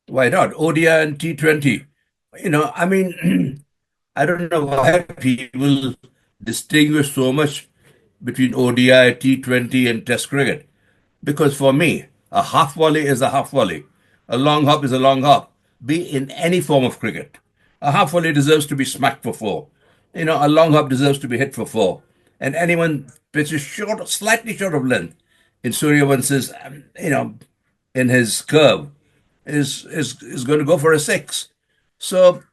Why not? ODI and T20. I mean, I don't know why people distinguish so much between ODI, T20, and Test cricket. Because for me, a half volley is a half volley. A long hop is a long hop, be in any form of cricket. A half volley deserves to be smacked for four. A long hop deserves to be hit for four. And anyone pitches short, slightly short of length in Sooryavansh's, in his curve, is going to go for a six. So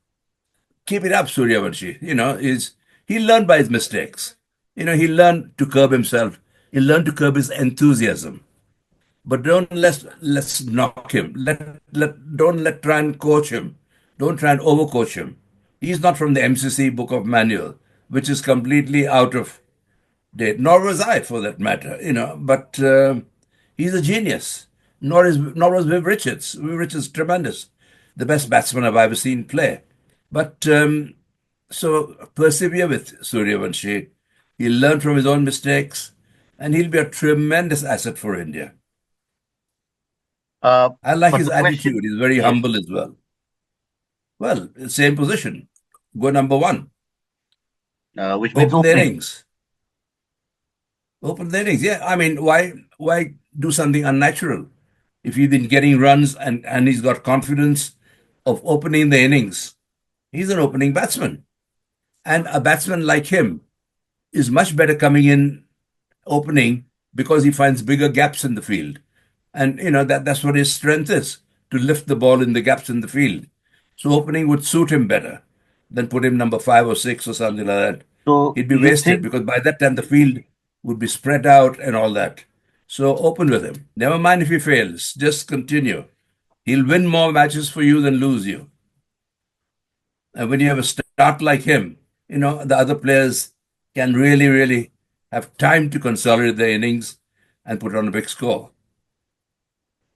keep it up, Sooryavanshi. He learned by his mistakes. He learned to curb himself. He learned to curb his enthusiasm. But don't let's knock him. Don't let try and coach him. Don't try and overcoach him. He's not from the MCC book of manual, which is completely out of date. Nor was I, for that matter. But he's a genius. Nor was Viv Richards. Viv Richards tremendous, the best batsman I've ever seen play. But so persevere with Sooryavanshi. He'll learn from his own mistakes, and he'll be a tremendous asset for India. I like But his the question, attitude. He's very yes, humble as well. Well, same position. Go number one. which means Open the opening. innings. Open the innings. Yeah, I mean, why do something unnatural? If he's been getting runs and he's got confidence of opening the innings, he's an opening batsman. And a batsman like him is much better coming in opening because he finds bigger gaps in the field. And that's what his strength is, to lift the ball in the gaps in the field. So opening would suit him better than put him number five or six or something like that. So He'd be you wasted think because by that time the field would be spread out and all that. So open with him. Never mind if he fails. Just continue. He'll win more matches for you than lose you. And when you have a start like him, the other players can really, really have time to consolidate their innings and put on a big score.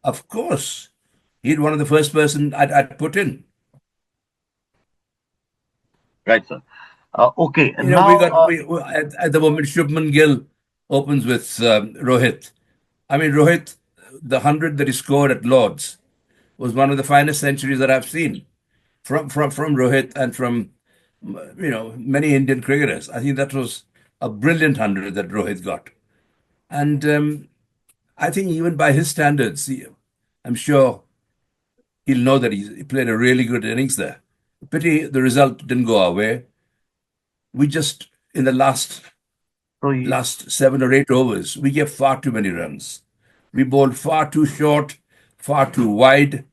Of course, he'd one of the first person I'd put in. right, sir? Okay, and We now, got at the moment Shubman Gill opens with Rohit. I mean, Rohit, the 100 that he scored at Lords was one of the finest centuries that I've seen from Rohit and from many Indian cricketers. I think that was a brilliant 100 that Rohit got, and I think even by his standards, I'm sure he'll know that he played a really good innings there. Pity the result didn't go our way. We just in the so last 7 or 8 overs, we gave far too many runs. We bowled far too short, far too wide.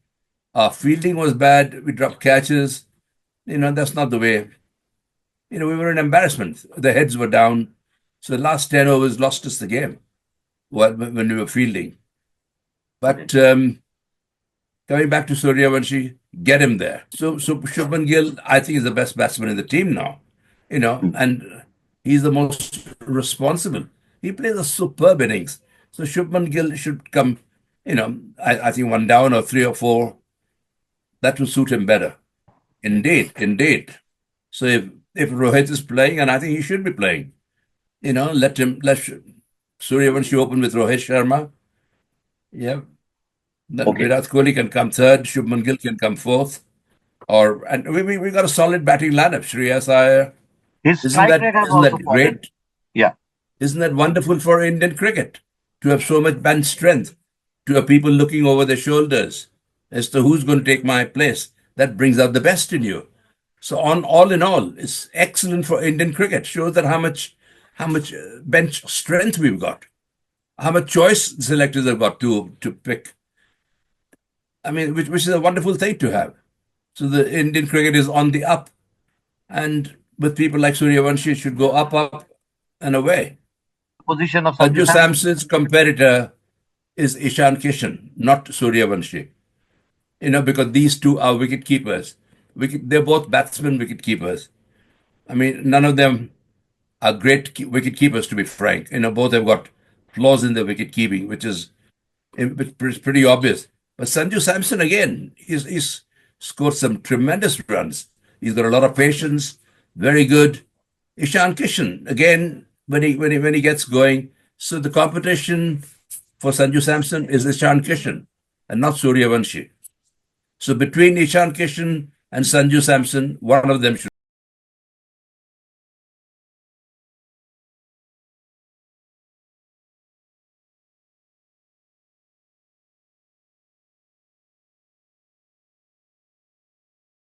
Our fielding was bad. We dropped catches. That's not the way. We were an embarrassment. The heads were down. So the last 10 overs lost us the game when we were fielding. But coming back to Sooryavanshi, get him there. So Shubman Gill, I think, is the best batsman in the team now. And he's the most responsible. He plays a superb innings. So Shubman Gill should come, I think one down or three or four. That will suit him better. Indeed, indeed. So if Rohit is playing, and I think he should be playing, let Sooryavanshi open with Rohit Sharma. Yeah. Then okay, Virat Kohli can come third, Shubman Gill can come fourth. And we got a solid batting lineup. Shreyas Iyer. his Isn't strike that rate has isn't also that fallen. great? Yeah, Isn't that wonderful for Indian cricket to have so much bench strength, to have people looking over their shoulders as to who's going to take my place? That brings out the best in you. So on all in all, it's excellent for Indian cricket. Shows that how much bench strength we've got, how much choice selectors have got to pick. I mean, which is a wonderful thing to have. So the Indian cricket is on the up, and with people like Sooryavanshi, it should go up, up, and away. position of Sanju Sanju Samson. Samson's competitor is Ishan Kishan, not Sooryavanshi. Because these two are wicket keepers. They're both batsmen, wicket keepers. I mean, none of them are great wicket keepers, to be frank. Both have got flaws in their wicket keeping, which is pretty obvious. But Sanju Samson, again, he's scored some tremendous runs. He's got a lot of patience, very good. Ishan Kishan, again, when he gets going. So the competition for Sanju Samson is Ishan Kishan and not Sooryavanshi. So between Ishan Kishan and Sanju Samson, one of them should